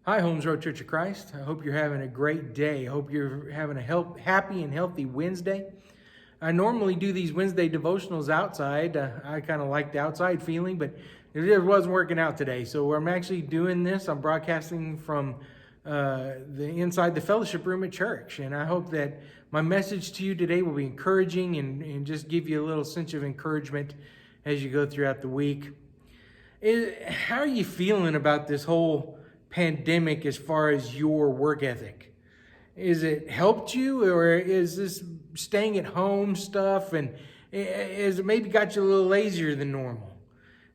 Hi, Holmes Road Church of Christ. I hope you're having a great day. I hope you're having a happy and healthy Wednesday. I normally do these Wednesday devotionals outside. I kind of like the outside feeling, but it just wasn't working out today. So I'm actually doing this. I'm broadcasting from inside the fellowship room at church. And I hope that my message to you today will be encouraging and just give you a little sense of encouragement as you go throughout the week. How are you feeling about this whole pandemic as far as your work ethic? Is it helped you, or is this staying at home stuff and is it maybe got you a little lazier than normal?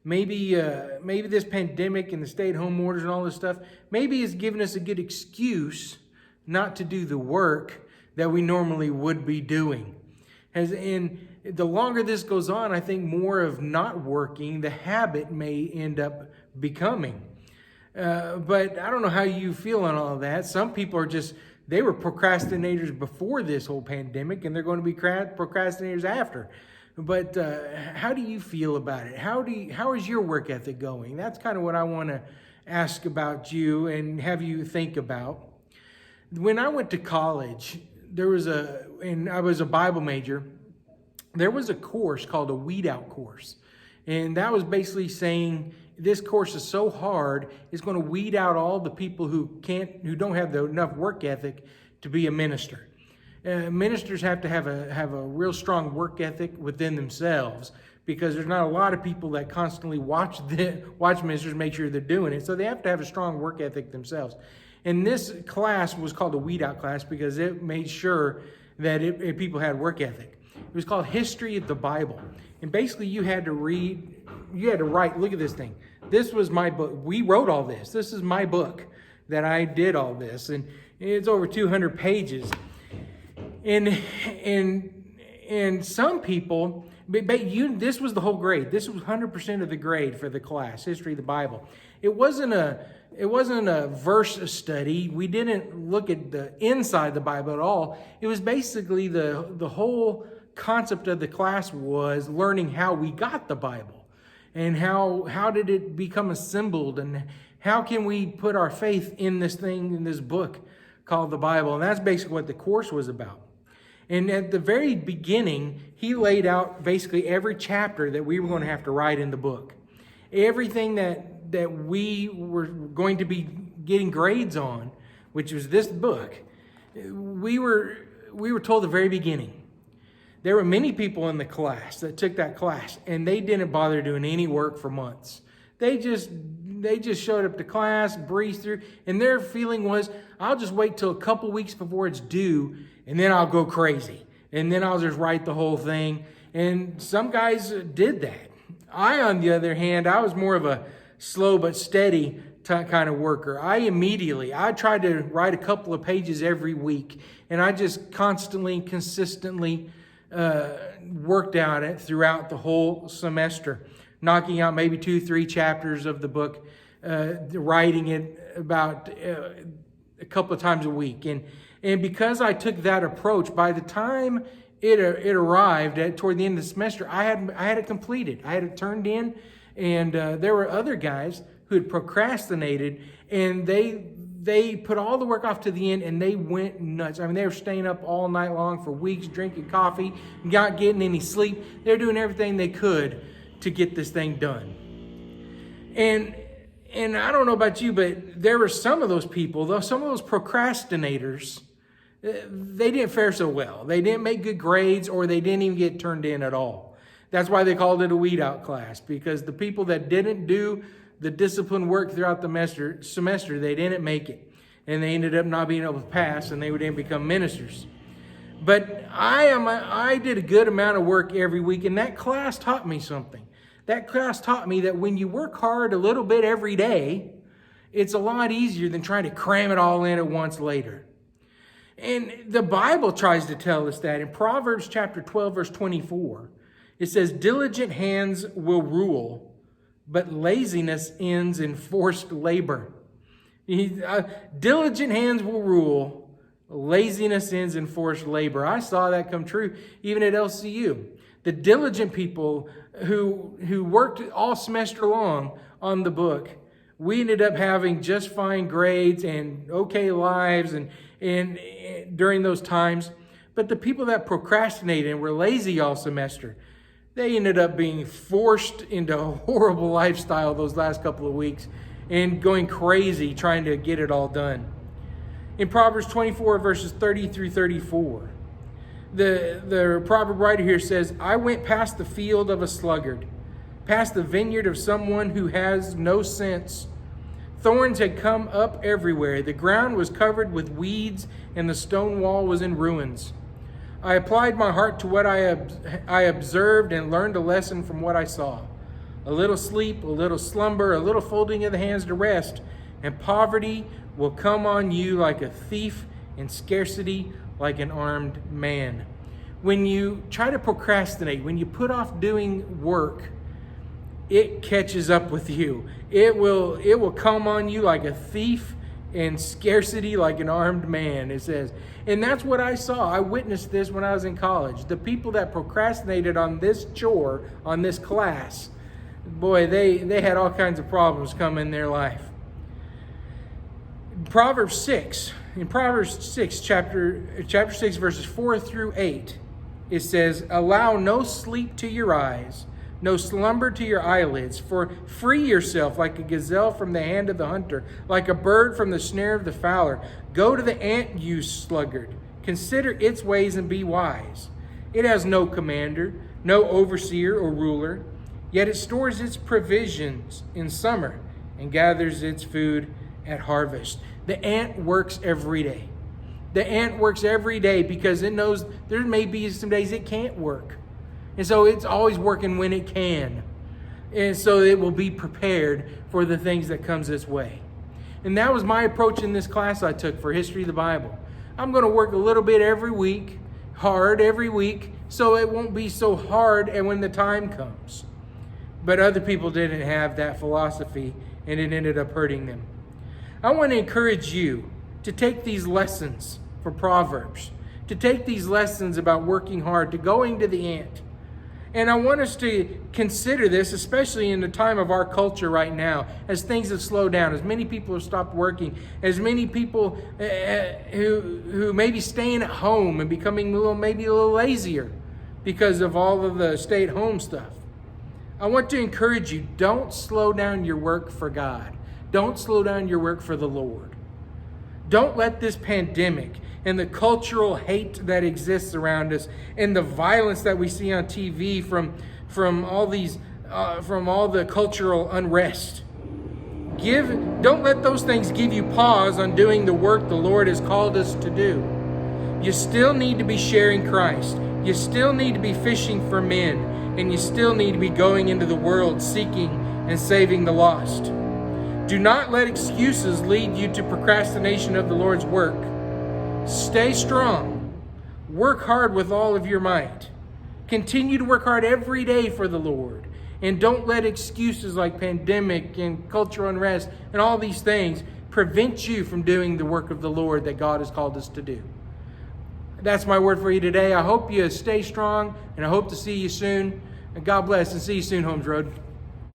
Maybe this pandemic and the stay-at-home orders and all this stuff, maybe it's given us a good excuse not to do the work that we normally would be doing. And the longer this goes on, I think more of not working, the habit may end up becoming. But I don't know how you feel on all of that. Some people they were procrastinators before this whole pandemic, and they're going to be procrastinators after. But how do you feel about it? How is your work ethic going? That's kind of what I want to ask about you and have you think about. When I went to college, and I was a Bible major, there was a course called a weed out course. And that was basically saying this course is so hard, it's going to weed out all the people who don't have enough work ethic to be a minister. Ministers have to have a real strong work ethic within themselves, because there's not a lot of people that constantly watch ministers, make sure they're doing it. So they have to have a strong work ethic themselves. And this class was called a weed out class because it made sure that people had work ethic. It was called History of the Bible. And basically you had to write, look at this thing. This was my book. We wrote all this. This is my book that I did all this. And it's over 200 pages. And some people, this was the whole grade. This was 100% of the grade for the class, History of the Bible. It wasn't a verse study. We didn't look at the inside the Bible at all. It was basically the whole concept of the class was learning how we got the Bible and how did it become assembled, and how can we put our faith in this book called the Bible. And that's basically what the course was about. And at the very beginning, he laid out basically every chapter that we were going to have to write in the book. Everything that we were going to be getting grades on, which was this book, we were told at the very beginning. There were many people in the class that took that class, and they didn't bother doing any work for months. They just showed up to class, breezed through, and their feeling was, I'll just wait till a couple weeks before it's due, and then I'll go crazy. And then I'll just write the whole thing. And some guys did that. I, on the other hand, I was more of a slow but steady kind of worker. I tried to write a couple of pages every week, and I just consistently worked at it throughout the whole semester, knocking out maybe 2-3 chapters of the book, writing it about a couple of times a week. And because I took that approach, by the time it arrived toward the end of the semester, I had it completed. I had it turned in, and there were other guys who had procrastinated, and they put all the work off to the end, and they went nuts. I mean, they were staying up all night long for weeks, drinking coffee, not getting any sleep. They were doing everything they could to get this thing done. And I don't know about you, but there were some of those people, though, some of those procrastinators, they didn't fare so well. They didn't make good grades, or they didn't even get turned in at all. That's why they called it a weed out class, because the people that didn't do the disciplined work throughout the semester, they didn't make it. And they ended up not being able to pass, and they would then become ministers. But I did a good amount of work every week, and that class taught me something. That class taught me that when you work hard a little bit every day, it's a lot easier than trying to cram it all in at once later. And the Bible tries to tell us that. In Proverbs chapter 12, verse 24, it says, diligent hands will rule, but laziness ends in forced labor. Diligent hands will rule, laziness ends in forced labor. I saw that come true even at LCU. The diligent people who worked all semester long on the book We ended up having just fine grades and okay lives and during those times. But the people that procrastinated and were lazy all semester, they ended up being forced into a horrible lifestyle those last couple of weeks and going crazy trying to get it all done. In Proverbs 24, verses 30 through 34, the proverb writer here says, I went past the field of a sluggard, past the vineyard of someone who has no sense. Thorns had come up everywhere. The ground was covered with weeds, and the stone wall was in ruins. I applied my heart to what I observed and learned a lesson from what I saw. A little sleep, a little slumber, a little folding of the hands to rest, and poverty will come on you like a thief, and scarcity like an armed man. When you try to procrastinate, when you put off doing work, it catches up with you. It will come on you like a thief, and scarcity like an armed man, it says. And that's what I saw. I witnessed this when I was in college. The people that procrastinated on this chore, on this class, boy, they had all kinds of problems come in their life. In Proverbs 6, chapter 6, verses 4 through 8, it says, allow no sleep to your eyes, no slumber to your eyelids, for free yourself like a gazelle from the hand of the hunter, like a bird from the snare of the fowler. Go to the ant, you sluggard. Consider its ways and be wise. It has no commander, no overseer or ruler, yet it stores its provisions in summer and gathers its food at harvest. The ant works every day. The ant works every day because it knows there may be some days it can't work. And so it's always working when it can. And so it will be prepared for the things that comes its way. And that was my approach in this class I took for History of the Bible. I'm going to work a little bit every week, hard every week, so it won't be so hard and when the time comes. But other people didn't have that philosophy, and it ended up hurting them. I want to encourage you to take these lessons for Proverbs, to take these lessons about working hard, to going to the ant. And I want us to consider this, especially in the time of our culture right now, as things have slowed down, as many people have stopped working, as many people who may be staying at home and becoming maybe a little lazier because of all of the stay-at-home stuff. I want to encourage you, don't slow down your work for God. Don't slow down your work for the Lord. Don't let this pandemic and the cultural hate that exists around us and the violence that we see on TV from all the cultural unrest. Don't let those things give you pause on doing the work the Lord has called us to do. You still need to be sharing Christ. You still need to be fishing for men, and you still need to be going into the world seeking and saving the lost. Do not let excuses lead you to procrastination of the Lord's work. Stay strong. Work hard with all of your might. Continue to work hard every day for the Lord. And don't let excuses like pandemic and cultural unrest and all these things prevent you from doing the work of the Lord that God has called us to do. That's my word for you today. I hope you stay strong, and I hope to see you soon. And God bless, and see you soon, Holmes Road.